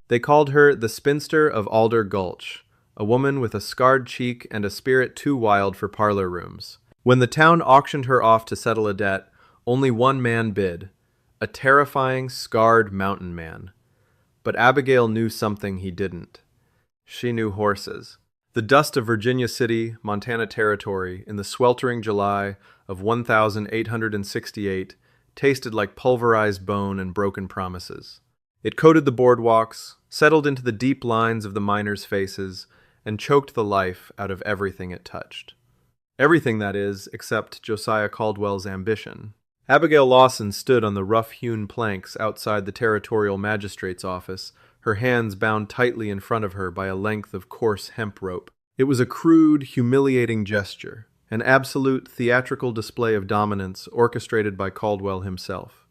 They called her the spinster of Alder Gulch, a woman with a scarred cheek and a spirit too wild for parlor rooms. When the town auctioned her off to settle a debt, only one man bid, a terrifying, scarred mountain man. But Abigail knew something he didn't. She knew horses. The dust of Virginia City, Montana Territory, in the sweltering July of 1868, tasted like pulverized bone and broken promises. It coated the boardwalks, settled into the deep lines of the miners' faces, and choked the life out of everything it touched. Everything, that is, except Josiah Caldwell's ambition. Abigail Lawson stood on the rough-hewn planks outside the territorial magistrate's office, her hands bound tightly in front of her by a length of coarse hemp rope. It was a crude, humiliating gesture, an absolute theatrical display of dominance orchestrated by Caldwell himself.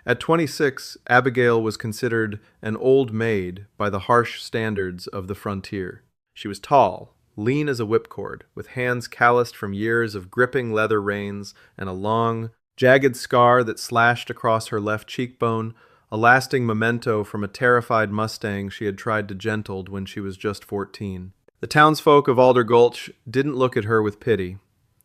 At 26, Abigail was considered an old maid by the harsh standards of the frontier. She was tall, lean as a whipcord, with hands calloused from years of gripping leather reins and a long, jagged scar that slashed across her left cheekbone, a lasting memento from a terrified Mustang she had tried to gentle when she was just 14. The townsfolk of Alder Gulch didn't look at her with pity.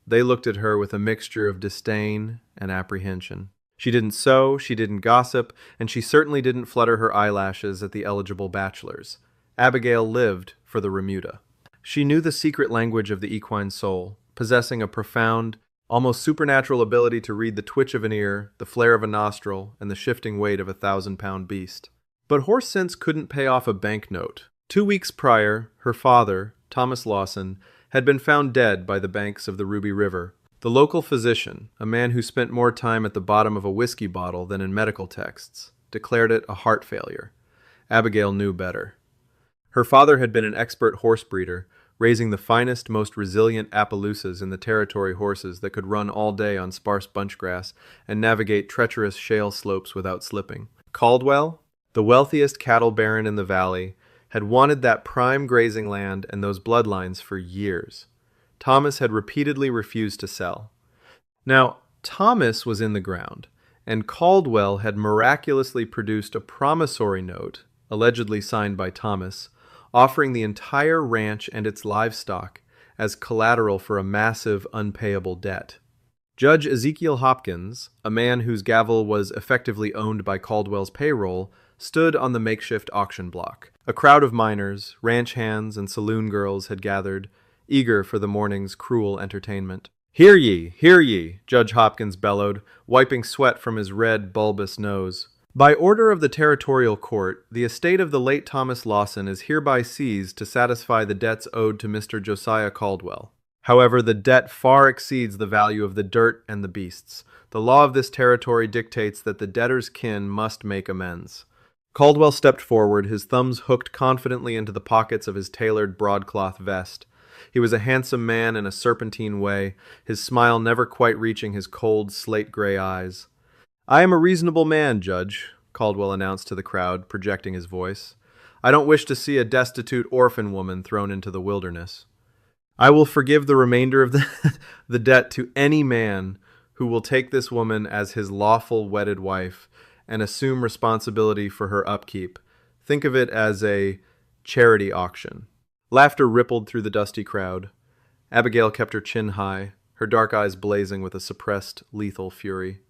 They looked at her with a mixture of disdain and apprehension. She didn't sew, she didn't gossip, and she certainly didn't flutter her eyelashes at the eligible bachelors. Abigail lived for the remuda. She knew the secret language of the equine soul, possessing a profound, almost supernatural ability to read the twitch of an ear, the flare of a nostril, and the shifting weight of a 1,000-pound beast. But horse sense couldn't pay off a banknote. 2 weeks prior, her father, Thomas Lawson, had been found dead by the banks of the Ruby River. The local physician, a man who spent more time at the bottom of a whiskey bottle than in medical texts, declared it a heart failure. Abigail knew better. Her father had been an expert horse breeder, raising the finest, most resilient Appaloosas in the territory horses that could run all day on sparse bunchgrass and navigate treacherous shale slopes without slipping. Caldwell, the wealthiest cattle baron in the valley, had wanted that prime grazing land and those bloodlines for years. Thomas had repeatedly refused to sell. Now, Thomas was in the ground, and Caldwell had miraculously produced a promissory note, allegedly signed by Thomas, offering the entire ranch and its livestock as collateral for a massive, unpayable debt. Judge Ezekiel Hopkins, a man whose gavel was effectively owned by Caldwell's payroll, stood on the makeshift auction block. A crowd of miners, ranch hands, and saloon girls had gathered, eager for the morning's cruel entertainment. "Hear ye! Hear ye!" Judge Hopkins bellowed, wiping sweat from his red, bulbous nose. "By order of the territorial court, the estate of the late Thomas Lawson is hereby seized to satisfy the debts owed to Mr. Josiah Caldwell. However, the debt far exceeds the value of the dirt and the beasts. The law of this territory dictates that the debtor's kin must make amends." Caldwell stepped forward, his thumbs hooked confidently into the pockets of his tailored broadcloth vest. He was a handsome man in a serpentine way, his smile never quite reaching his cold, slate-gray eyes. "I am a reasonable man, Judge," Caldwell announced to the crowd, projecting his voice. "I don't wish to see a destitute orphan woman thrown into the wilderness. I will forgive the remainder of the debt to any man who will take this woman as his lawful wedded wife and assume responsibility for her upkeep. Think of it as a charity auction." Laughter rippled through the dusty crowd. Abigail kept her chin high, her dark eyes blazing with a suppressed, lethal fury.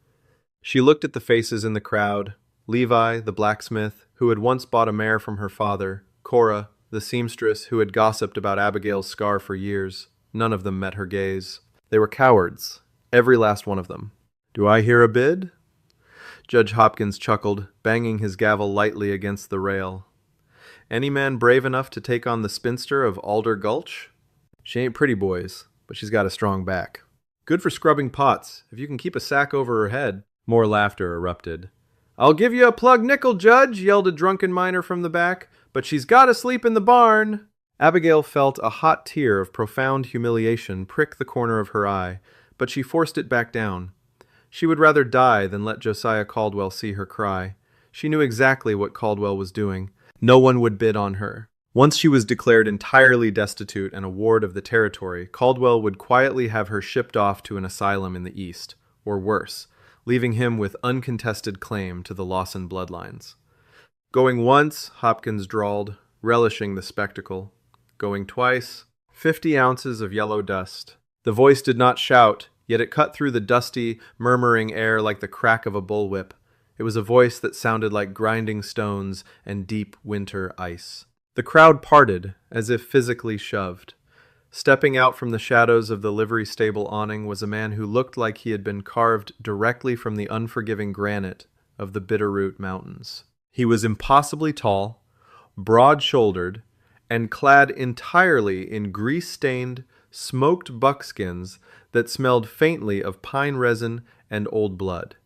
She looked at the faces in the crowd: Levi, the blacksmith, who had once bought a mare from her father; Cora, the seamstress, who had gossiped about Abigail's scar for years. None of them met her gaze. They were cowards, every last one of them. "Do I hear a bid?" Judge Hopkins chuckled, banging his gavel lightly against the rail. "Any man brave enough to take on the spinster of Alder Gulch? She ain't pretty, boys, but she's got a strong back. Good for scrubbing pots, if you can keep a sack over her head." More laughter erupted. "I'll give you a plug nickel, Judge," yelled a drunken miner from the back, "but she's got to sleep in the barn." Abigail felt a hot tear of profound humiliation prick the corner of her eye, but she forced it back down. She would rather die than let Josiah Caldwell see her cry. She knew exactly what Caldwell was doing. No one would bid on her. Once she was declared entirely destitute and a ward of the territory, Caldwell would quietly have her shipped off to an asylum in the East, or worse, leaving him with uncontested claim to the Lawson bloodlines. Going once, Hopkins drawled, relishing the spectacle. Going twice, 50 ounces of yellow dust. The voice did not shout, yet it cut through the dusty, murmuring air like the crack of a bullwhip. It was a voice that sounded like grinding stones and deep winter ice. The crowd parted, as if physically shoved. Stepping out from the shadows of the livery stable awning was a man who looked like he had been carved directly from the unforgiving granite of the Bitterroot Mountains. He was impossibly tall, broad-shouldered, and clad entirely in grease-stained, smoked buckskins that smelled faintly of pine resin and old blood.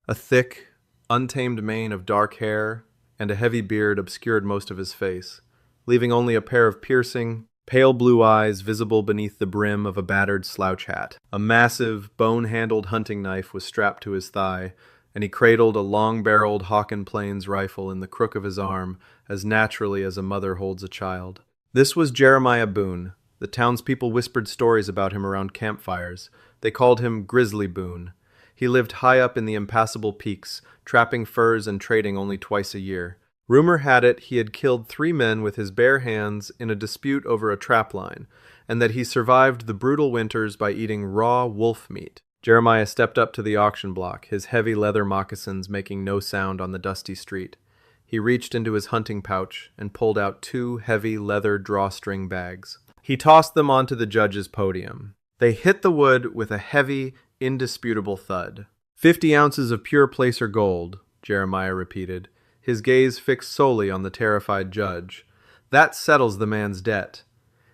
A thick, untamed mane of dark hair and a heavy beard obscured most of his face, leaving only a pair of piercing, pale blue eyes visible beneath the brim of a battered slouch hat. A massive, bone-handled hunting knife was strapped to his thigh, and he cradled a long-barreled Hawken Plains rifle in the crook of his arm as naturally as a mother holds a child. This was Jeremiah Boone. The townspeople whispered stories about him around campfires. They called him Grizzly Boone. He lived high up in the impassable peaks, trapping furs and trading only twice a year. Rumor had it he had killed 3 men with his bare hands in a dispute over a trapline, and that he survived the brutal winters by eating raw wolf meat. Jeremiah stepped up to the auction block, his heavy leather moccasins making no sound on the dusty street. He reached into his hunting pouch and pulled out 2 heavy leather drawstring bags. He tossed them onto the judge's podium. They hit the wood with a heavy, indisputable thud. 50 ounces of pure placer gold, Jeremiah repeated, his gaze fixed solely on the terrified judge. That settles the man's debt.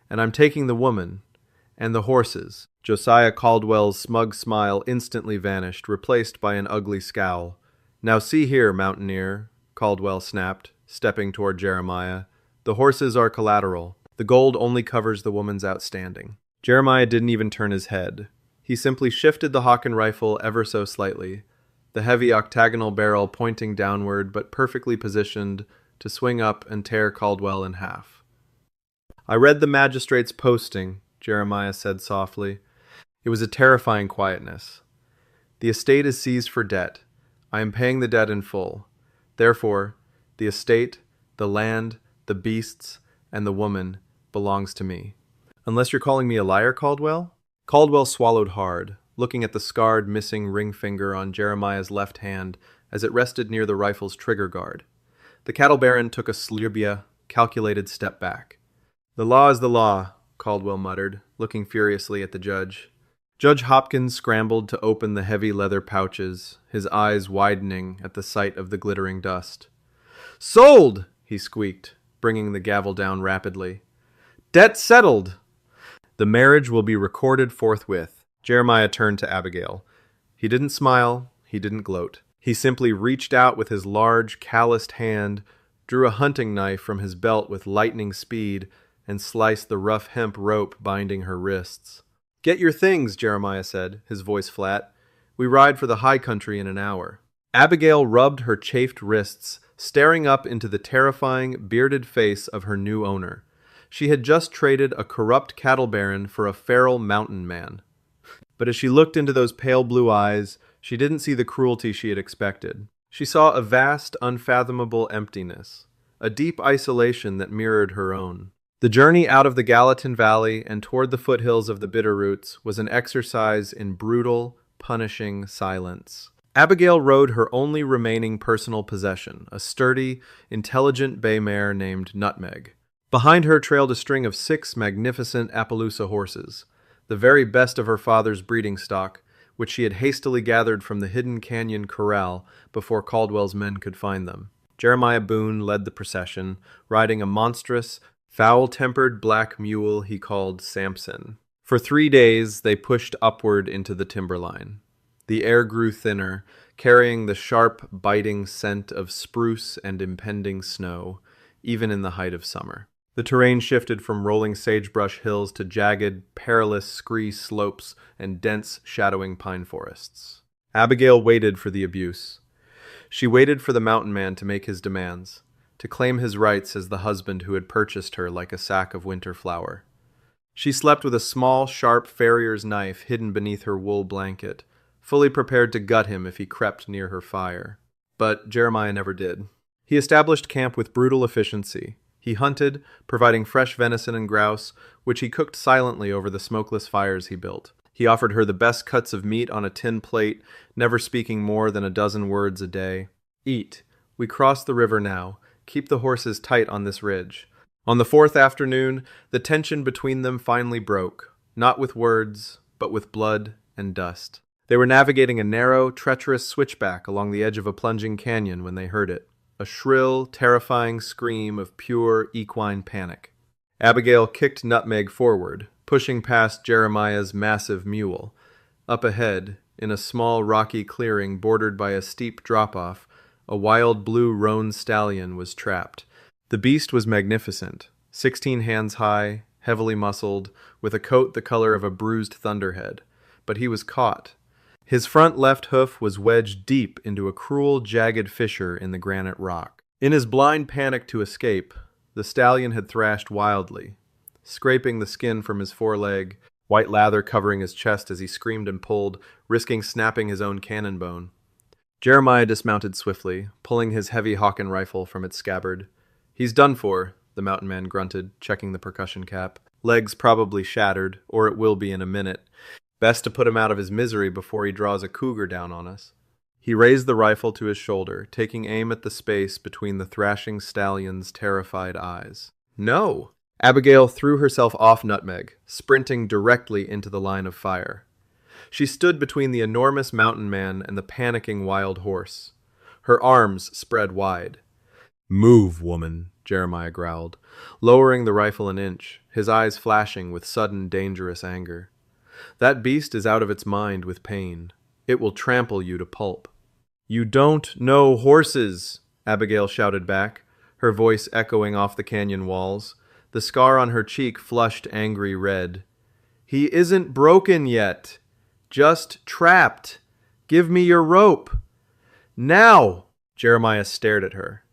And I'm taking the woman and the horses. Josiah Caldwell's smug smile instantly vanished, replaced by an ugly scowl. Now see here, mountaineer, Caldwell snapped, stepping toward Jeremiah. The horses are collateral. The gold only covers the woman's outstanding. Jeremiah didn't even turn his head. He simply shifted the Hawken rifle ever so slightly, the heavy octagonal barrel pointing downward but perfectly positioned to swing up and tear Caldwell in half. I read the magistrate's posting, Jeremiah said softly. It was a terrifying quietness. The estate is seized for debt. I am paying the debt in full. Therefore, the estate, the land, the beasts, and the woman belongs to me. Unless you're calling me a liar, Caldwell? Caldwell swallowed hard, looking at the scarred, missing ring finger on Jeremiah's left hand as it rested near the rifle's trigger guard. The cattle baron took a slurpia, calculated step back. The law is the law, Caldwell muttered, looking furiously at the judge. Judge Hopkins scrambled to open the heavy leather pouches, his eyes widening at the sight of the glittering dust. Sold! He squeaked, bringing the gavel down rapidly. Debt settled! The marriage will be recorded forthwith. Jeremiah turned to Abigail. He didn't smile, he didn't gloat. He simply reached out with his large, calloused hand, drew a hunting knife from his belt with lightning speed, and sliced the rough hemp rope binding her wrists. Get your things, Jeremiah said, his voice flat. We ride for the high country in an hour. Abigail rubbed her chafed wrists, staring up into the terrifying, bearded face of her new owner. She had just traded a corrupt cattle baron for a feral mountain man. But as she looked into those pale blue eyes, she didn't see the cruelty she had expected. She saw a vast, unfathomable emptiness, a deep isolation that mirrored her own. The journey out of the Gallatin Valley and toward the foothills of the Bitterroots was an exercise in brutal, punishing silence. Abigail rode her only remaining personal possession, a sturdy, intelligent bay mare named Nutmeg. Behind her trailed a string of 6 magnificent Appaloosa horses, the very best of her father's breeding stock, which she had hastily gathered from the hidden canyon corral before Caldwell's men could find them. Jeremiah Boone led the procession, riding a monstrous, foul-tempered black mule he called Samson. For 3 days they pushed upward into the timberline. The air grew thinner, carrying the sharp, biting scent of spruce and impending snow, even in the height of summer. The terrain shifted from rolling sagebrush hills to jagged, perilous scree slopes and dense, shadowing pine forests. Abigail waited for the abuse. She waited for the mountain man to make his demands, to claim his rights as the husband who had purchased her like a sack of winter flour. She slept with a small, sharp farrier's knife hidden beneath her wool blanket, fully prepared to gut him if he crept near her fire. But Jeremiah never did. He established camp with brutal efficiency. He hunted, providing fresh venison and grouse, which he cooked silently over the smokeless fires he built. He offered her the best cuts of meat on a tin plate, never speaking more than a dozen words a day. Eat. We cross the river now. Keep the horses tight on this ridge. On the fourth afternoon, the tension between them finally broke, not with words, but with blood and dust. They were navigating a narrow, treacherous switchback along the edge of a plunging canyon when they heard it, a shrill, terrifying scream of pure equine panic. Abigail kicked Nutmeg forward, pushing past Jeremiah's massive mule. Up ahead, in a small rocky clearing bordered by a steep drop-off, a wild blue roan stallion was trapped. The beast was magnificent, 16 hands high, heavily muscled, with a coat the color of a bruised thunderhead. But he was caught. His front left hoof was wedged deep into a cruel, jagged fissure in the granite rock. In his blind panic to escape, the stallion had thrashed wildly, scraping the skin from his foreleg, white lather covering his chest as he screamed and pulled, risking snapping his own cannon bone. Jeremiah dismounted swiftly, pulling his heavy Hawken rifle from its scabbard. "He's done for," the mountain man grunted, checking the percussion cap. "Legs probably shattered, or it will be in a minute. Best to put him out of his misery before he draws a cougar down on us." He raised the rifle to his shoulder, taking aim at the space between the thrashing stallion's terrified eyes. "No!" Abigail threw herself off Nutmeg, sprinting directly into the line of fire. She stood between the enormous mountain man and the panicking wild horse. Her arms spread wide. "Move, woman," Jeremiah growled, lowering the rifle an inch, his eyes flashing with sudden, dangerous anger. "That beast is out of its mind with pain. It will trample you to pulp." "You don't know horses," Abigail shouted back, her voice echoing off the canyon walls. The scar on her cheek flushed angry red. "He isn't broken yet. Just trapped. Give me your rope. Now!" Jeremiah stared at her.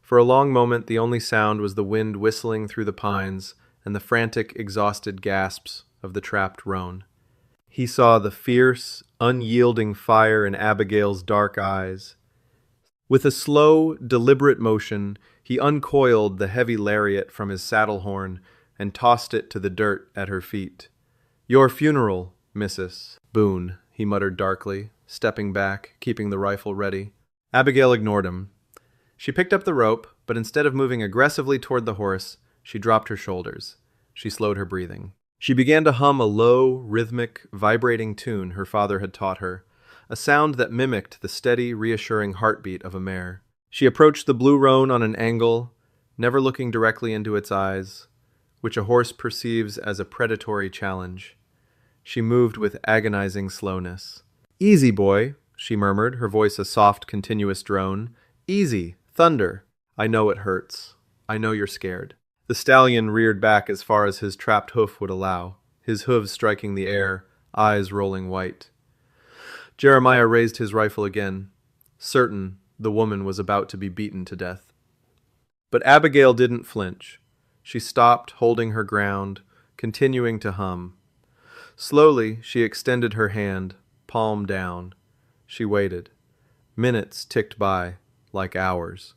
For a long moment, the only sound was the wind whistling through the pines and the frantic, exhausted gasps of the trapped roan. He saw the fierce, unyielding fire in Abigail's dark eyes. With a slow, deliberate motion, he uncoiled the heavy lariat from his saddle horn and tossed it to the dirt at her feet. "Your funeral, Mrs. Boone," he muttered darkly, stepping back, keeping the rifle ready. Abigail ignored him. She picked up the rope, but instead of moving aggressively toward the horse, she dropped her shoulders. She slowed her breathing. She began to hum a low, rhythmic, vibrating tune her father had taught her, a sound that mimicked the steady, reassuring heartbeat of a mare. She approached the blue roan on an angle, never looking directly into its eyes, which a horse perceives as a predatory challenge. She moved with agonizing slowness. "Easy, boy," she murmured, her voice a soft, continuous drone. "Easy. Thunder. I know it hurts. I know you're scared." The stallion reared back as far as his trapped hoof would allow, his hooves striking the air, eyes rolling white. Jeremiah raised his rifle again, certain the woman was about to be beaten to death. But Abigail didn't flinch. She stopped, holding her ground, continuing to hum. Slowly, she extended her hand, palm down. She waited. Minutes ticked by, like hours.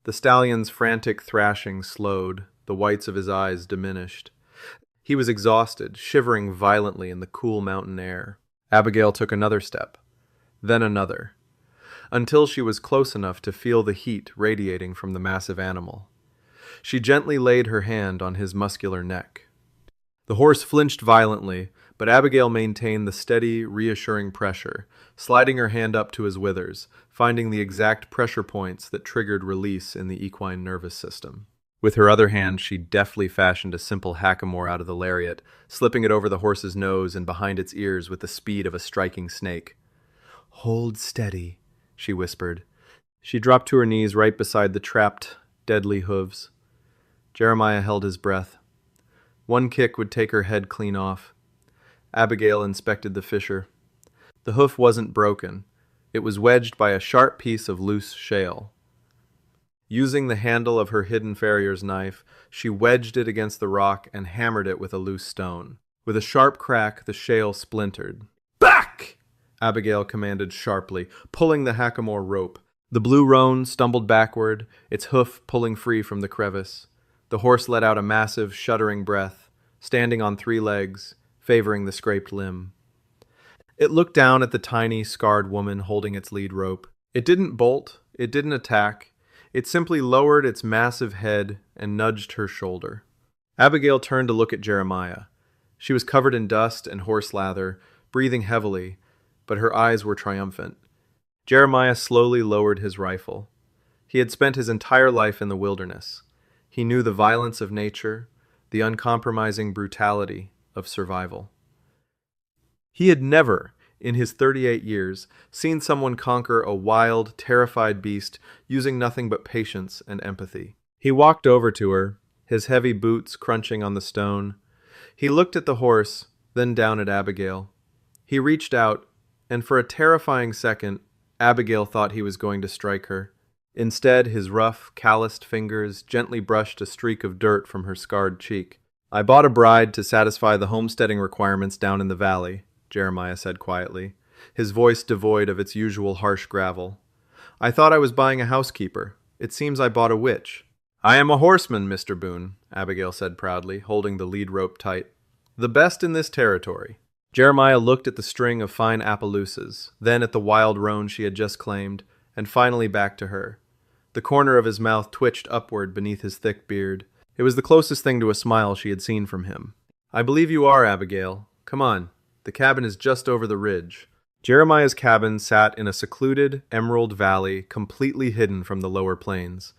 The stallion's frantic thrashing slowed, the whites of his eyes diminished. He was exhausted, shivering violently in the cool mountain air. Abigail took another step, then another, until she was close enough to feel the heat radiating from the massive animal. She gently laid her hand on his muscular neck. The horse flinched violently, but Abigail maintained the steady, reassuring pressure, sliding her hand up to his withers, finding the exact pressure points that triggered release in the equine nervous system. With her other hand, she deftly fashioned a simple hackamore out of the lariat, slipping it over the horse's nose and behind its ears with the speed of a striking snake. "Hold steady," she whispered. She dropped to her knees right beside the trapped, deadly hooves. Jeremiah held his breath. One kick would take her head clean off. Abigail inspected the fissure. The hoof wasn't broken. It was wedged by a sharp piece of loose shale. Using the handle of her hidden farrier's knife, she wedged it against the rock and hammered it with a loose stone. With a sharp crack, the shale splintered. "Back!" Abigail commanded sharply, pulling the hackamore rope. The blue roan stumbled backward, its hoof pulling free from the crevice. The horse let out a massive, shuddering breath, standing on 3 legs, favoring the scraped limb. It looked down at the tiny, scarred woman holding its lead rope. It didn't bolt, it didn't attack, it simply lowered its massive head and nudged her shoulder. Abigail turned to look at Jeremiah. She was covered in dust and horse lather, breathing heavily, but her eyes were triumphant. Jeremiah slowly lowered his rifle. He had spent his entire life in the wilderness. He knew the violence of nature, the uncompromising brutality of survival. He had never, in his 38 years, seen someone conquer a wild, terrified beast using nothing but patience and empathy. He walked over to her, his heavy boots crunching on the stone. He looked at the horse, then down at Abigail. He reached out, and for a terrifying second, Abigail thought he was going to strike her. Instead, his rough, calloused fingers gently brushed a streak of dirt from her scarred cheek. "I bought a bride to satisfy the homesteading requirements down in the valley," Jeremiah said quietly, his voice devoid of its usual harsh gravel. "I thought I was buying a housekeeper. It seems I bought a witch." "I am a horseman, Mr. Boone," Abigail said proudly, holding the lead rope tight. "The best in this territory." Jeremiah looked at the string of fine Appaloosas, then at the wild roan she had just claimed, and finally back to her. The corner of his mouth twitched upward beneath his thick beard. It was the closest thing to a smile she had seen from him. "I believe you are, Abigail. Come on. The cabin is just over the ridge." Jeremiah's cabin sat in a secluded, emerald valley completely hidden from the lower plains.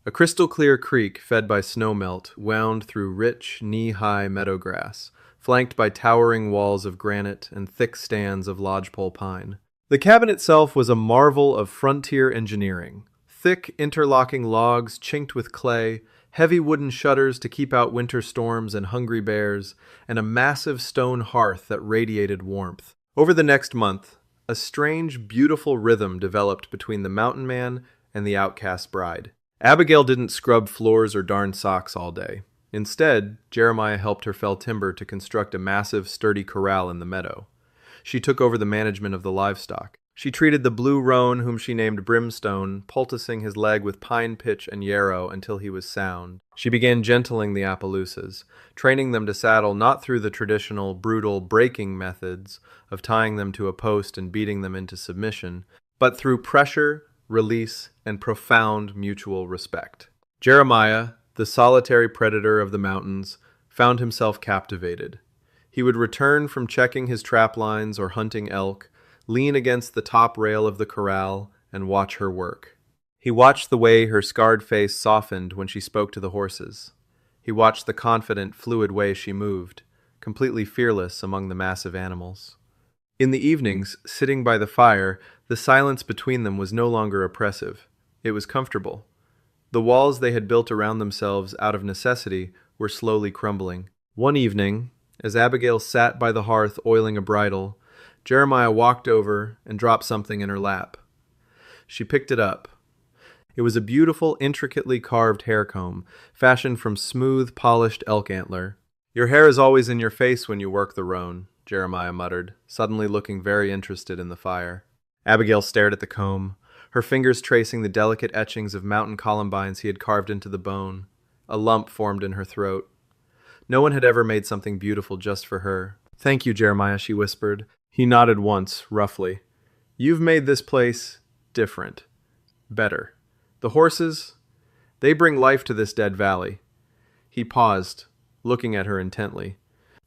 A crystal-clear creek fed by snowmelt wound through rich, knee-high meadow grass, flanked by towering walls of granite and thick stands of lodgepole pine. The cabin itself was a marvel of frontier engineering. Thick, interlocking logs chinked with clay, heavy wooden shutters to keep out winter storms and hungry bears, and a massive stone hearth that radiated warmth. Over the next month, a strange, beautiful rhythm developed between the mountain man and the outcast bride. Abigail didn't scrub floors or darn socks all day. Instead, Jeremiah helped her fell timber to construct a massive, sturdy corral in the meadow. She took over the management of the livestock. She treated the blue roan, whom she named Brimstone, poulticing his leg with pine pitch and yarrow until he was sound. She began gentling the Appaloosas, training them to saddle not through the traditional, brutal breaking methods of tying them to a post and beating them into submission, but through pressure, release, and profound mutual respect. Jeremiah, the solitary predator of the mountains, found himself captivated. He would return from checking his trap lines or hunting elk, lean against the top rail of the corral, and watch her work. He watched the way her scarred face softened when she spoke to the horses. He watched the confident, fluid way she moved, completely fearless among the massive animals. In the evenings, sitting by the fire, the silence between them was no longer oppressive. It was comfortable. The walls they had built around themselves out of necessity were slowly crumbling. One evening, as Abigail sat by the hearth oiling a bridle, Jeremiah walked over and dropped something in her lap. She picked it up. It was a beautiful, intricately carved hair comb, fashioned from smooth, polished elk antler. "Your hair is always in your face when you work the roan," Jeremiah muttered, suddenly looking very interested in the fire. Abigail stared at the comb, her fingers tracing the delicate etchings of mountain columbines he had carved into the bone. A lump formed in her throat. No one had ever made something beautiful just for her. "Thank you, Jeremiah," she whispered. He nodded once, roughly. "You've made this place different. Better. The horses, they bring life to this dead valley." He paused, looking at her intently.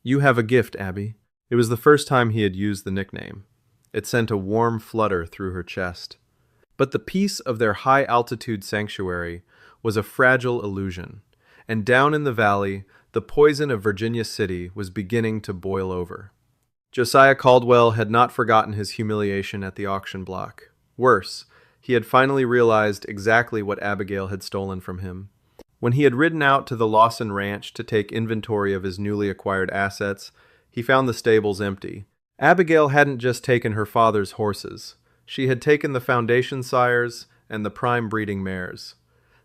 "You have a gift, Abby." It was the first time he had used the nickname. It sent a warm flutter through her chest. But the peace of their high-altitude sanctuary was a fragile illusion, and down in the valley, the poison of Virginia City was beginning to boil over. Josiah Caldwell had not forgotten his humiliation at the auction block. Worse, he had finally realized exactly what Abigail had stolen from him. When he had ridden out to the Lawson Ranch to take inventory of his newly acquired assets, he found the stables empty. Abigail hadn't just taken her father's horses. She had taken the foundation sires and the prime breeding mares.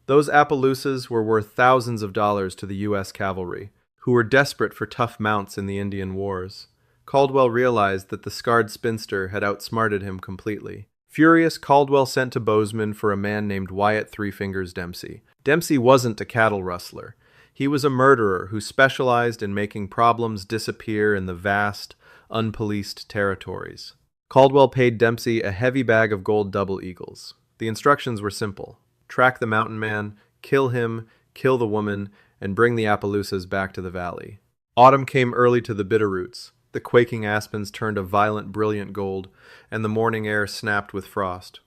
Those Appaloosas were worth thousands of dollars to the U.S. cavalry, who were desperate for tough mounts in the Indian Wars. Caldwell realized that the scarred spinster had outsmarted him completely. Furious, Caldwell sent to Bozeman for a man named Wyatt Three Fingers Dempsey. Dempsey wasn't a cattle rustler. He was a murderer who specialized in making problems disappear in the vast, unpoliced territories. Caldwell paid Dempsey a heavy bag of gold double eagles. The instructions were simple: track the mountain man, kill him, kill the woman, and bring the Appaloosas back to the valley. Autumn came early to the Bitterroots. The quaking aspens turned a violent, brilliant gold, and the morning air snapped with frost.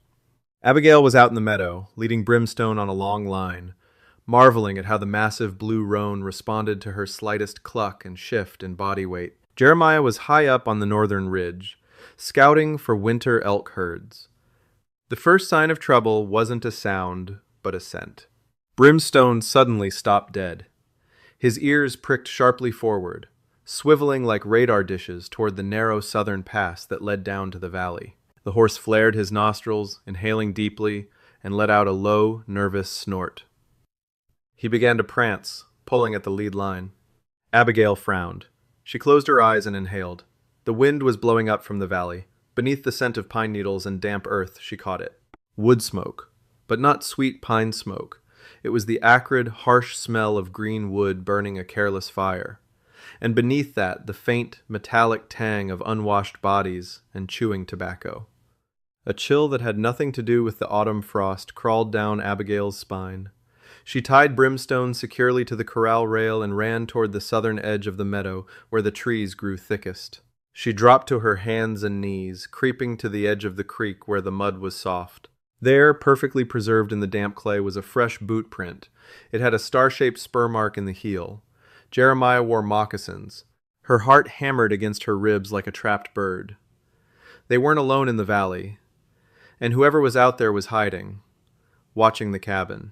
Abigail was out in the meadow, leading Brimstone on a long line, marveling at how the massive blue roan responded to her slightest cluck and shift in body weight. Jeremiah was high up on the northern ridge, scouting for winter elk herds. The first sign of trouble wasn't a sound, but a scent. Brimstone suddenly stopped dead. His ears pricked sharply forward, swiveling like radar dishes toward the narrow southern pass that led down to the valley. The horse flared his nostrils, inhaling deeply, and let out a low, nervous snort. He began to prance, pulling at the lead line. Abigail frowned. She closed her eyes and inhaled. The wind was blowing up from the valley. Beneath the scent of pine needles and damp earth, she caught it. Wood smoke, but not sweet pine smoke. It was the acrid, harsh smell of green wood burning a careless fire. And beneath that, the faint, metallic tang of unwashed bodies and chewing tobacco. A chill that had nothing to do with the autumn frost crawled down Abigail's spine. She tied Brimstone securely to the corral rail and ran toward the southern edge of the meadow where the trees grew thickest. She dropped to her hands and knees, creeping to the edge of the creek where the mud was soft. There, perfectly preserved in the damp clay, was a fresh boot print. It had a star-shaped spur mark in the heel. Jeremiah wore moccasins. Her heart hammered against her ribs like a trapped bird. They weren't alone in the valley, and whoever was out there was hiding, watching the cabin.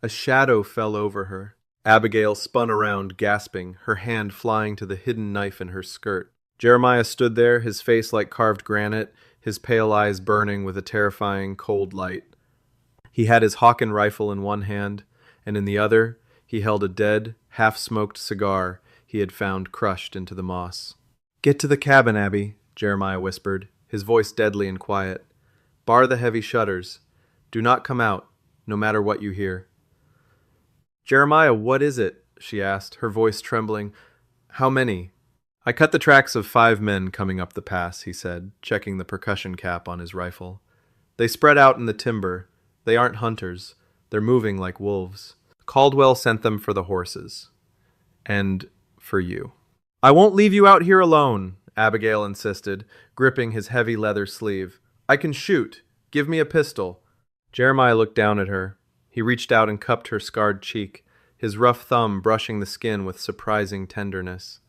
A shadow fell over her. Abigail spun around, gasping, her hand flying to the hidden knife in her skirt. Jeremiah stood there, his face like carved granite, his pale eyes burning with a terrifying, cold light. He had his Hawken rifle in one hand, and in the other he held a dead, half-smoked cigar he had found crushed into the moss. "Get to the cabin, Abby," Jeremiah whispered, his voice deadly and quiet. "Bar the heavy shutters. Do not come out, no matter what you hear." "Jeremiah, what is it?" she asked, her voice trembling. "How many?" "I cut the tracks of 5 men coming up the pass," he said, checking the percussion cap on his rifle. "They spread out in the timber. They aren't hunters. They're moving like wolves. Caldwell sent them for the horses. And for you." "I won't leave you out here alone," Abigail insisted, gripping his heavy leather sleeve. "I can shoot. Give me a pistol." Jeremiah looked down at her. He reached out and cupped her scarred cheek, his rough thumb brushing the skin with surprising tenderness.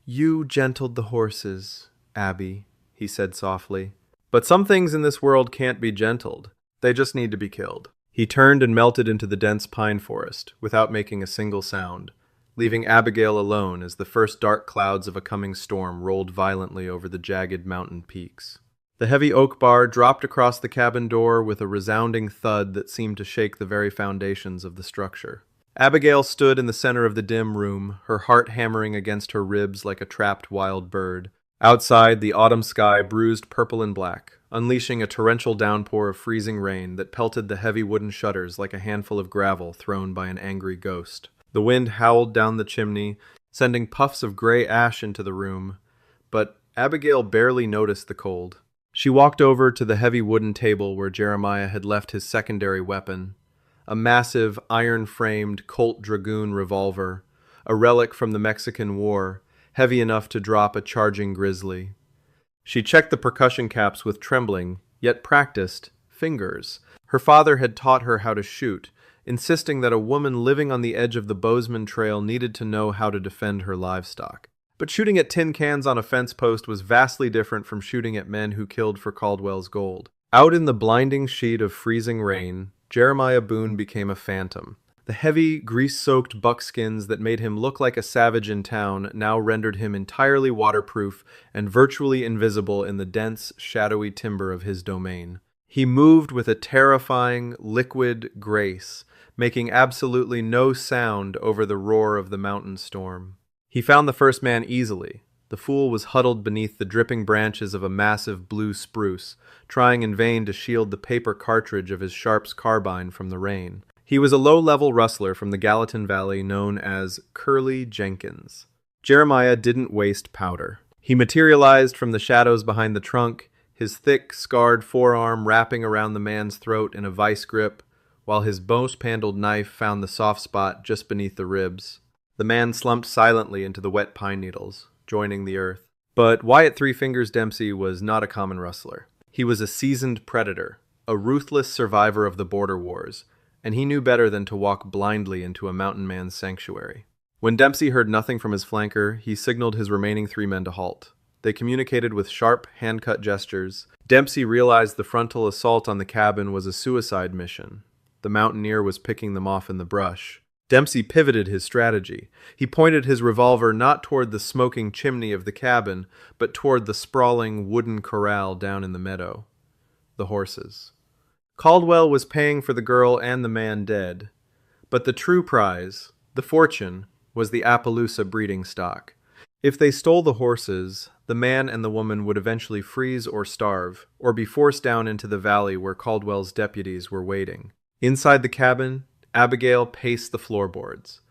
"You gentled the horses, Abby," he said softly. "But some things in this world can't be gentled. They just need to be killed." He turned and melted into the dense pine forest, without making a single sound, leaving Abigail alone as the first dark clouds of a coming storm rolled violently over the jagged mountain peaks. The heavy oak bar dropped across the cabin door with a resounding thud that seemed to shake the very foundations of the structure. Abigail stood in the center of the dim room, her heart hammering against her ribs like a trapped wild bird. Outside, the autumn sky bruised purple and black, unleashing a torrential downpour of freezing rain that pelted the heavy wooden shutters like a handful of gravel thrown by an angry ghost. The wind howled down the chimney, sending puffs of gray ash into the room, but Abigail barely noticed the cold. She walked over to the heavy wooden table where Jeremiah had left his secondary weapon, a massive, iron-framed Colt Dragoon revolver, a relic from the Mexican War, heavy enough to drop a charging grizzly. She checked the percussion caps with trembling, yet practiced, fingers. Her father had taught her how to shoot, insisting that a woman living on the edge of the Bozeman Trail needed to know how to defend her livestock. But shooting at tin cans on a fence post was vastly different from shooting at men who killed for Caldwell's gold. Out in the blinding sheet of freezing rain, Jeremiah Boone became a phantom. The heavy, grease-soaked buckskins that made him look like a savage in town now rendered him entirely waterproof and virtually invisible in the dense, shadowy timber of his domain. He moved with a terrifying, liquid grace, making absolutely no sound over the roar of the mountain storm. He found the first man easily, The fool was huddled beneath the dripping branches of a massive blue spruce, trying in vain to shield the paper cartridge of his Sharp's carbine from the rain. He was a low-level rustler from the Gallatin Valley known as Curly Jenkins. Jeremiah didn't waste powder. He materialized from the shadows behind the trunk, his thick, scarred forearm wrapping around the man's throat in a vice grip, while his bone-handled knife found the soft spot just beneath the ribs. The man slumped silently into the wet pine needles, joining the earth. But Wyatt Three Fingers Dempsey was not a common rustler. He was a seasoned predator, a ruthless survivor of the border wars, and he knew better than to walk blindly into a mountain man's sanctuary. When Dempsey heard nothing from his flanker, he signaled his remaining 3 men to halt. They communicated with sharp, hand-cut gestures. Dempsey realized the frontal assault on the cabin was a suicide mission. The mountaineer was picking them off in the brush. Dempsey pivoted his strategy. He pointed his revolver not toward the smoking chimney of the cabin, but toward the sprawling wooden corral down in the meadow. The horses. Caldwell was paying for the girl and the man dead. But the true prize, the fortune, was the Appaloosa breeding stock. If they stole the horses, the man and the woman would eventually freeze or starve, or be forced down into the valley where Caldwell's deputies were waiting. Inside the cabin, Abigail paced the floorboards.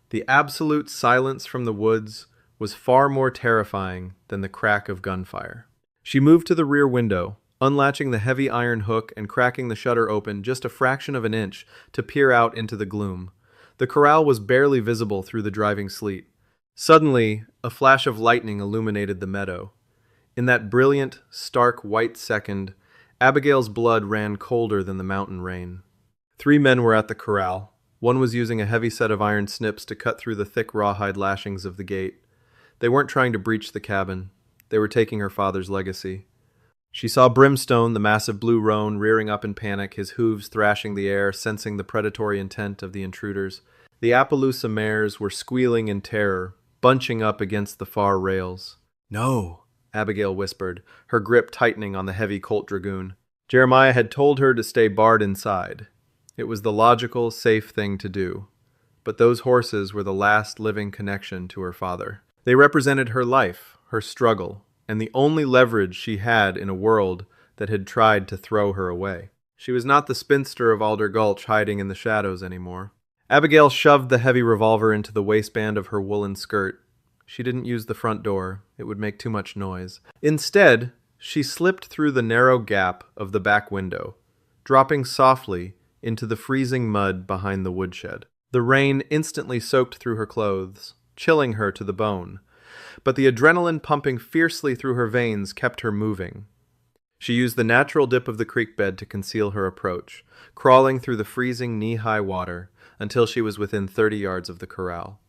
The absolute silence from the woods was far more terrifying than the crack of gunfire. She moved to the rear window, unlatching the heavy iron hook and cracking the shutter open just a fraction of an inch to peer out into the gloom. The corral was barely visible through the driving sleet. Suddenly, a flash of lightning illuminated the meadow. In that brilliant, stark white second, Abigail's blood ran colder than the mountain rain. 3 men were at the corral. One was using a heavy set of iron snips to cut through the thick rawhide lashings of the gate. They weren't trying to breach the cabin. They were taking her father's legacy. She saw Brimstone, the massive blue roan, rearing up in panic, his hooves thrashing the air, sensing the predatory intent of the intruders. The Appaloosa mares were squealing in terror, bunching up against the far rails. "No," Abigail whispered, her grip tightening on the heavy Colt Dragoon. Jeremiah had told her to stay barred inside. It was the logical, safe thing to do. But those horses were the last living connection to her father. They represented her life, her struggle, and the only leverage she had in a world that had tried to throw her away. She was not the spinster of Alder Gulch hiding in the shadows anymore. Abigail shoved the heavy revolver into the waistband of her woolen skirt. She didn't use the front door. It would make too much noise. Instead, she slipped through the narrow gap of the back window, dropping softly into the freezing mud behind the woodshed. The rain instantly soaked through her clothes, chilling her to the bone, but the adrenaline pumping fiercely through her veins kept her moving. She used the natural dip of the creek bed to conceal her approach, crawling through the freezing knee-high water until she was within 30 yards of the corral.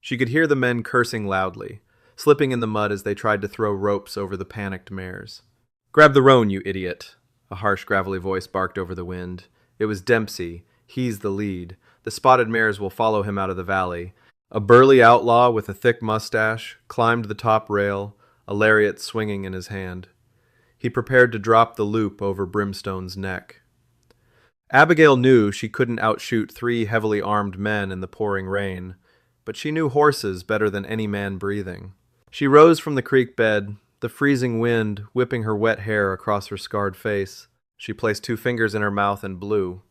She could hear the men cursing loudly, slipping in the mud as they tried to throw ropes over the panicked mares. "Grab the roan, you idiot," a harsh, gravelly voice barked over the wind. It was Dempsey. He's the lead. The spotted mares will follow him out of the valley. A burly outlaw with a thick mustache climbed the top rail, a lariat swinging in his hand. He prepared to drop the loop over Brimstone's neck. Abigail knew she couldn't outshoot 3 heavily armed men in the pouring rain, but she knew horses better than any man breathing. She rose from the creek bed, the freezing wind whipping her wet hair across her scarred face. She placed 2 fingers in her mouth and blew.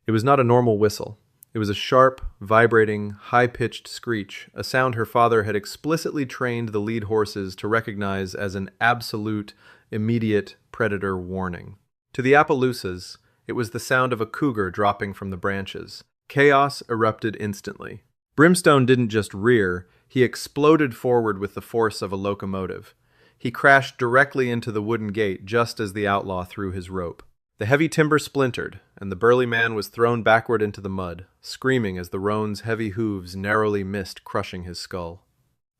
It was not a normal whistle. It was a sharp, vibrating, high-pitched screech, a sound her father had explicitly trained the lead horses to recognize as an absolute, immediate predator warning. To the Appaloosas, it was the sound of a cougar dropping from the branches. Chaos erupted instantly. Brimstone didn't just rear, he exploded forward with the force of a locomotive. He crashed directly into the wooden gate just as the outlaw threw his rope. The heavy timber splintered, and the burly man was thrown backward into the mud, screaming as the roan's heavy hooves narrowly missed crushing his skull.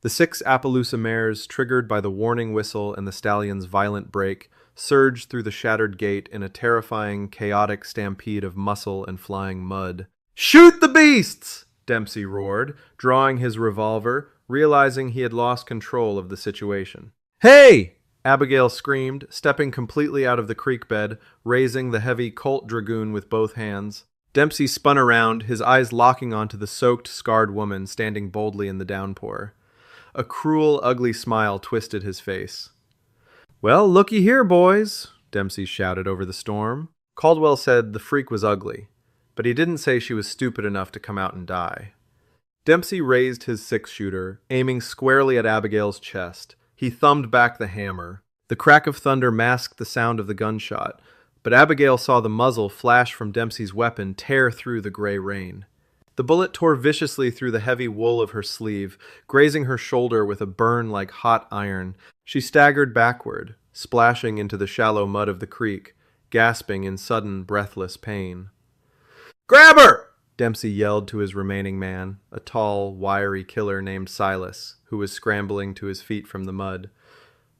The 6 Appaloosa mares, triggered by the warning whistle and the stallion's violent break, surged through the shattered gate in a terrifying, chaotic stampede of muscle and flying mud. "Shoot the beasts!" Dempsey roared, drawing his revolver, realizing he had lost control of the situation. "Hey!" Abigail screamed, stepping completely out of the creek bed, raising the heavy Colt Dragoon with both hands. Dempsey spun around, his eyes locking onto the soaked, scarred woman standing boldly in the downpour. A cruel, ugly smile twisted his face. "Well, looky here, boys," Dempsey shouted over the storm. Caldwell said the freak was ugly, but he didn't say she was stupid enough to come out and die. Dempsey raised his six-shooter, aiming squarely at Abigail's chest. He thumbed back the hammer. The crack of thunder masked the sound of the gunshot, but Abigail saw the muzzle flash from Dempsey's weapon tear through the gray rain. The bullet tore viciously through the heavy wool of her sleeve, grazing her shoulder with a burn like hot iron. She staggered backward, splashing into the shallow mud of the creek, gasping in sudden, breathless pain. "Grab her!" Dempsey yelled to his remaining man, a tall, wiry killer named Silas, who was scrambling to his feet from the mud.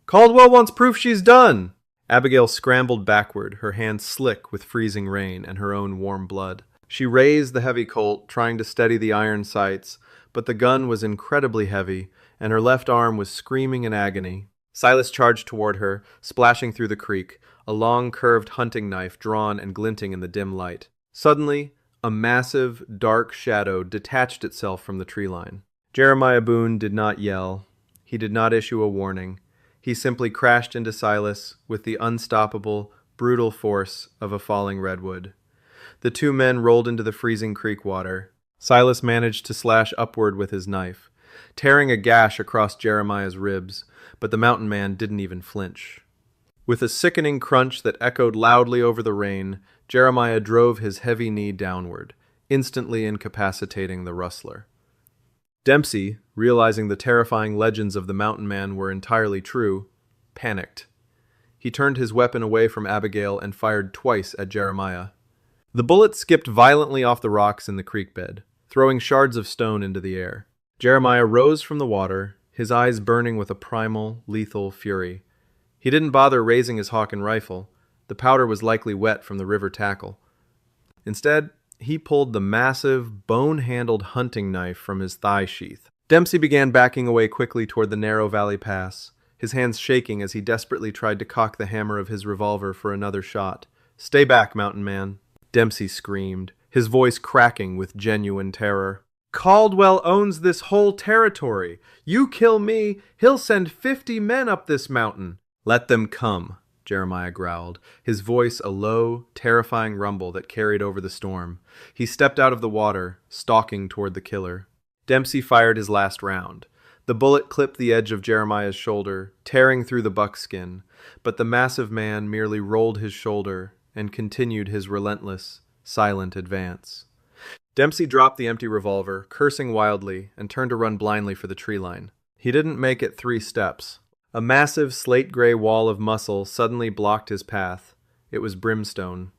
"Caldwell wants proof she's done!" Abigail scrambled backward, her hands slick with freezing rain and her own warm blood. She raised the heavy Colt, trying to steady the iron sights, but the gun was incredibly heavy, and her left arm was screaming in agony. Silas charged toward her, splashing through the creek, a long, curved hunting knife drawn and glinting in the dim light. Suddenly, a massive, dark shadow detached itself from the tree line. Jeremiah Boone did not yell. He did not issue a warning. He simply crashed into Silas with the unstoppable, brutal force of a falling redwood. The two men rolled into the freezing creek water. Silas managed to slash upward with his knife, tearing a gash across Jeremiah's ribs, but the mountain man didn't even flinch. With a sickening crunch that echoed loudly over the rain, Jeremiah drove his heavy knee downward, instantly incapacitating the rustler. Dempsey, realizing the terrifying legends of the mountain man were entirely true, panicked. He turned his weapon away from Abigail and fired twice at Jeremiah. The bullet skipped violently off the rocks in the creek bed, throwing shards of stone into the air. Jeremiah rose from the water, his eyes burning with a primal, lethal fury. He didn't bother raising his hawk and rifle. The powder was likely wet from the river tackle. Instead, he pulled the massive, bone-handled hunting knife from his thigh sheath. Dempsey began backing away quickly toward the narrow valley pass, his hands shaking as he desperately tried to cock the hammer of his revolver for another shot. "Stay back, mountain man," Dempsey screamed, his voice cracking with genuine terror. "Caldwell owns this whole territory. You kill me, he'll send 50 men up this mountain." "Let them come," Jeremiah growled, his voice a low, terrifying rumble that carried over the storm. He stepped out of the water, stalking toward the killer. Dempsey fired his last round. The bullet clipped the edge of Jeremiah's shoulder, tearing through the buckskin, but the massive man merely rolled his shoulder and continued his relentless, silent advance. Dempsey dropped the empty revolver, cursing wildly, and turned to run blindly for the tree line. He didn't make it 3 steps. A massive slate-gray wall of muscle suddenly blocked his path. It was Brimstone.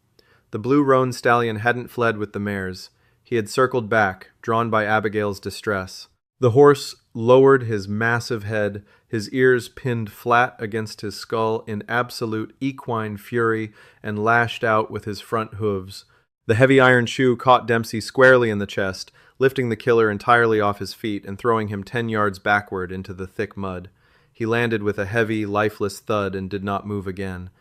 The blue roan stallion hadn't fled with the mares. He had circled back, drawn by Abigail's distress. The horse lowered his massive head, his ears pinned flat against his skull in absolute equine fury, and lashed out with his front hooves. The heavy iron shoe caught Dempsey squarely in the chest, lifting the killer entirely off his feet and throwing him 10 yards backward into the thick mud. He landed with a heavy, lifeless thud and did not move again.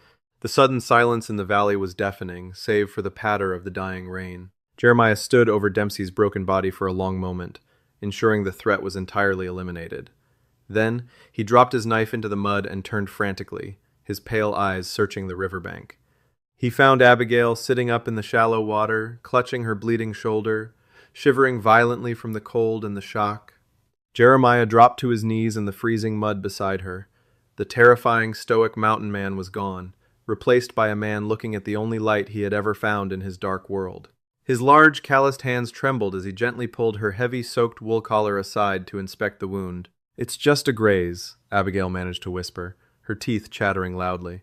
The sudden silence in the valley was deafening, save for the patter of the dying rain. Jeremiah stood over Dempsey's broken body for a long moment, ensuring the threat was entirely eliminated. Then, he dropped his knife into the mud and turned frantically, his pale eyes searching the riverbank. He found Abigail sitting up in the shallow water, clutching her bleeding shoulder, shivering violently from the cold and the shock. Jeremiah dropped to his knees in the freezing mud beside her. The terrifying, stoic mountain man was gone, replaced by a man looking at the only light he had ever found in his dark world. His large, calloused hands trembled as he gently pulled her heavy, soaked wool collar aside to inspect the wound. "It's just a graze," Abigail managed to whisper, her teeth chattering loudly.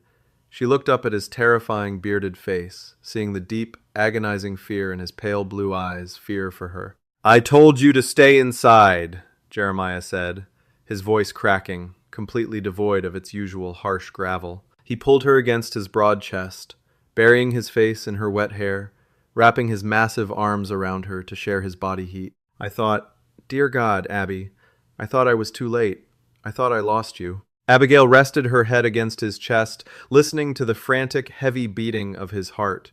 She looked up at his terrifying, bearded face, seeing the deep, agonizing fear in his pale blue eyes, fear for her. "I told you to stay inside," Jeremiah said, his voice cracking, completely devoid of its usual harsh gravel. He pulled her against his broad chest, burying his face in her wet hair, wrapping his massive arms around her to share his body heat. Dear God, Abby, I thought I was too late. I thought I lost you." Abigail rested her head against his chest, listening to the frantic, heavy beating of his heart.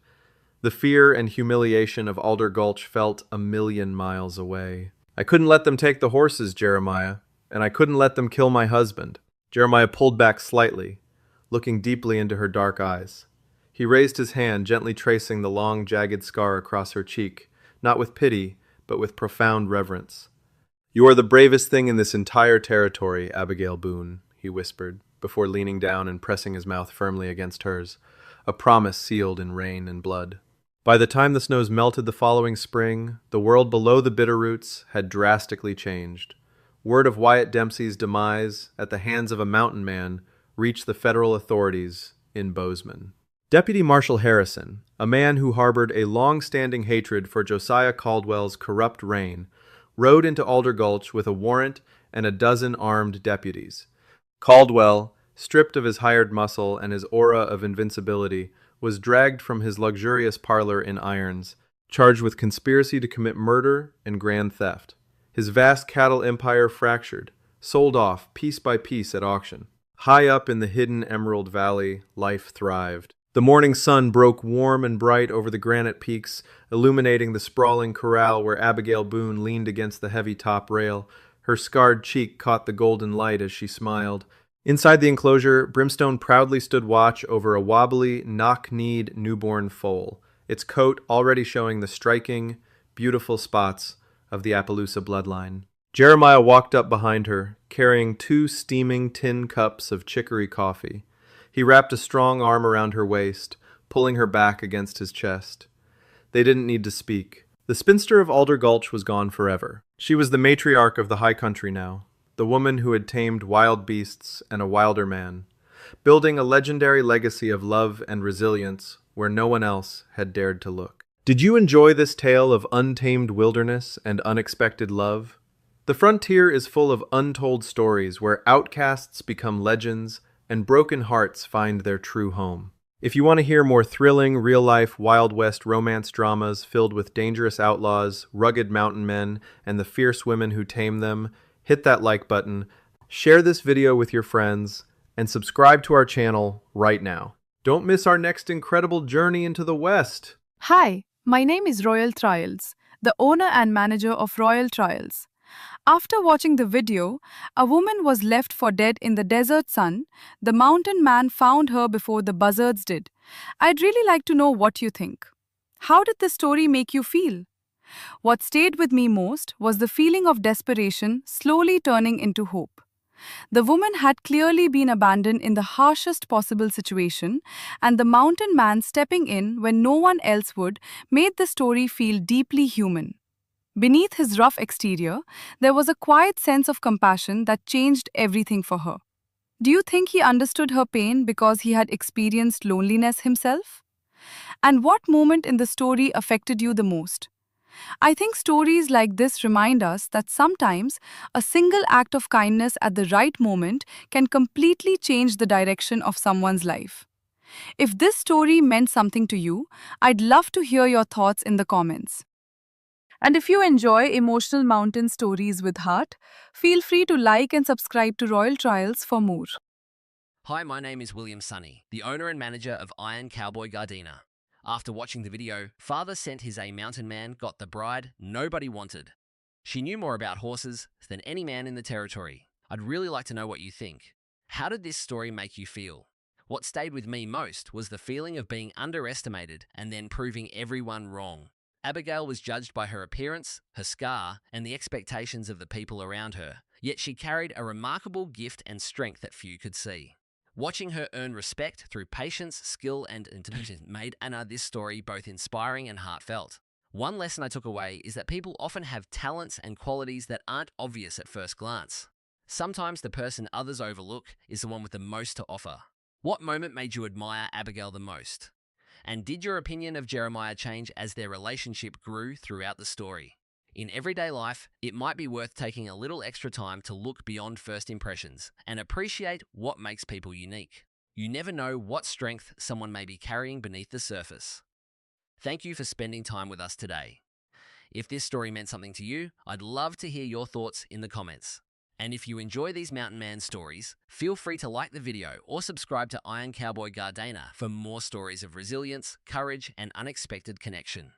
The fear and humiliation of Alder Gulch felt 1,000,000 miles away. "I couldn't let them take the horses, Jeremiah. and I couldn't let them kill my husband. Jeremiah pulled back slightly, looking deeply into her dark eyes. He raised his hand, gently tracing the long, jagged scar across her cheek, not with pity, but with profound reverence. "You are the bravest thing in this entire territory, Abigail Boone," he whispered, before leaning down and pressing his mouth firmly against hers, a promise sealed in rain and blood. By the time the snows melted the following spring, the world below the Bitterroots had drastically changed. Word of Wyatt Dempsey's demise at the hands of a mountain man reached the federal authorities in Bozeman. Deputy Marshal Harrison, a man who harbored a long-standing hatred for Josiah Caldwell's corrupt reign, rode into Alder Gulch with a warrant and a dozen armed deputies. Caldwell, stripped of his hired muscle and his aura of invincibility, was dragged from his luxurious parlor in irons, charged with conspiracy to commit murder and grand theft. His vast cattle empire fractured, sold off piece by piece at auction. High up in the hidden Emerald Valley, life thrived. The morning sun broke warm and bright over the granite peaks, illuminating the sprawling corral where Abigail Boone leaned against the heavy top rail. Her scarred cheek caught the golden light as she smiled. Inside the enclosure, Brimstone proudly stood watch over a wobbly, knock-kneed newborn foal, its coat already showing the striking, beautiful spots of the Appaloosa bloodline. Jeremiah walked up behind her, carrying 2 steaming tin cups of chicory coffee. He wrapped a strong arm around her waist, pulling her back against his chest. They didn't need to speak. The spinster of Alder Gulch was gone forever. She was the matriarch of the high country now, the woman who had tamed wild beasts and a wilder man, building a legendary legacy of love and resilience where no one else had dared to look. Did you enjoy this tale of untamed wilderness and unexpected love? The frontier is full of untold stories where outcasts become legends and broken hearts find their true home. If you want to hear more thrilling, real-life, Wild West romance dramas filled with dangerous outlaws, rugged mountain men, and the fierce women who tame them, hit that like button, share this video with your friends, and subscribe to our channel right now. Don't miss our next incredible journey into the West. Hi, my name is Royal Trials, the owner and manager of Royal Trials. After watching the video, a woman was left for dead in the desert sun. The mountain man found her before the buzzards did. I'd really like to know what you think. How did the story make you feel? What stayed with me most was the feeling of desperation slowly turning into hope. The woman had clearly been abandoned in the harshest possible situation, and the mountain man stepping in when no one else would made the story feel deeply human. Beneath his rough exterior, there was a quiet sense of compassion that changed everything for her. Do you think he understood her pain because he had experienced loneliness himself? And what moment in the story affected you the most? I think stories like this remind us that sometimes a single act of kindness at the right moment can completely change the direction of someone's life. If this story meant something to you, I'd love to hear your thoughts in the comments. And if you enjoy emotional mountain stories with heart, feel free to like and subscribe to Royal Trials for more. Hi, my name is William Sunny, the owner and manager of Iron Cowboy Gardena. After watching the video, father sent his A mountain man got the bride nobody wanted. She knew more about horses than any man in the territory. I'd really like to know what you think. How did this story make you feel? What stayed with me most was the feeling of being underestimated and then proving everyone wrong. Abigail was judged by her appearance, her scar, and the expectations of the people around her, yet she carried a remarkable gift and strength that few could see. Watching her earn respect through patience, skill, and intelligence made this story both inspiring and heartfelt. One lesson I took away is that people often have talents and qualities that aren't obvious at first glance. Sometimes the person others overlook is the one with the most to offer. What moment made you admire Abigail the most? And did your opinion of Jeremiah change as their relationship grew throughout the story? In everyday life, it might be worth taking a little extra time to look beyond first impressions and appreciate what makes people unique. You never know what strength someone may be carrying beneath the surface. Thank you for spending time with us today. If this story meant something to you, I'd love to hear your thoughts in the comments. And if you enjoy these mountain man stories, feel free to like the video or subscribe to Iron Cowboy Gardena for more stories of resilience, courage, and unexpected connection.